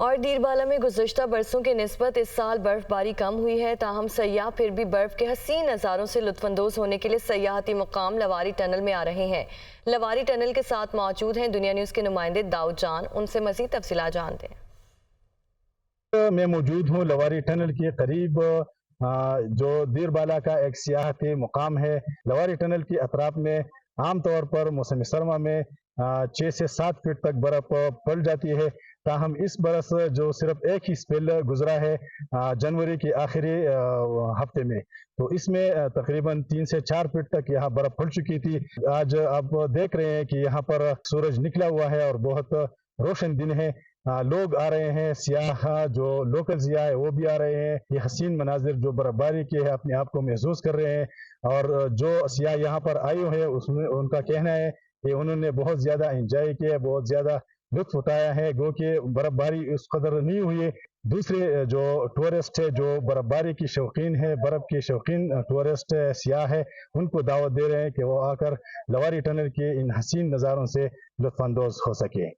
اور دیر بالا میں گزشتہ برسوں کے نسبت اس سال برفباری کم ہوئی ہے، تاہم سیاح پھر بھی برف کے حسین نظاروں سے لطف اندوز ہونے کے لیے سیاحتی مقام لواری ٹنل میں آ رہے ہیں۔ لواری ٹنل کے ساتھ موجود ہیں دنیا نیوز کے نمائندے داؤد جان، ان سے مزید تفصیلات جانتے ہیں۔ میں موجود ہوں لواری ٹنل کے قریب، جو دیر بالا کا ایک سیاحتی مقام ہے۔ لواری ٹنل کے اطراف میں عام طور پر موسم سرما میں 6 سے 7 فٹ تک برف پڑ جاتی ہے، تاہم اس برس جو صرف ایک ہی سپیل گزرا ہے جنوری کے آخری ہفتے میں، تو اس میں تقریباً 3 سے 4 فٹ تک یہاں برف پڑ چکی تھی۔ آج آپ دیکھ رہے ہیں کہ یہاں پر سورج نکلا ہوا ہے اور بہت روشن دن ہے۔ لوگ آ رہے ہیں، سیاح جو لوکل سیاح ہے وہ بھی آ رہے ہیں۔ یہ حسین مناظر جو برف باری کے ہے اپنے آپ کو محسوس کر رہے ہیں، اور جو سیاح یہاں پر آئے ہوئے ہیں ان کا کہنا ہے کہ انہوں نے بہت زیادہ انجوائے کیا ہے، بہت زیادہ لطف اٹھایا ہے، گو کہ برف باری اس قدر نہیں ہوئی ہے۔ دوسرے جو ٹورسٹ ہے، جو برف باری کی شوقین ہے، برف کے شوقین ٹورسٹ سیاح ہے، ان کو دعوت دے رہے ہیں کہ وہ آ کر لواری ٹنل کے ان حسین نظاروں سے لطف اندوز ہو سکے۔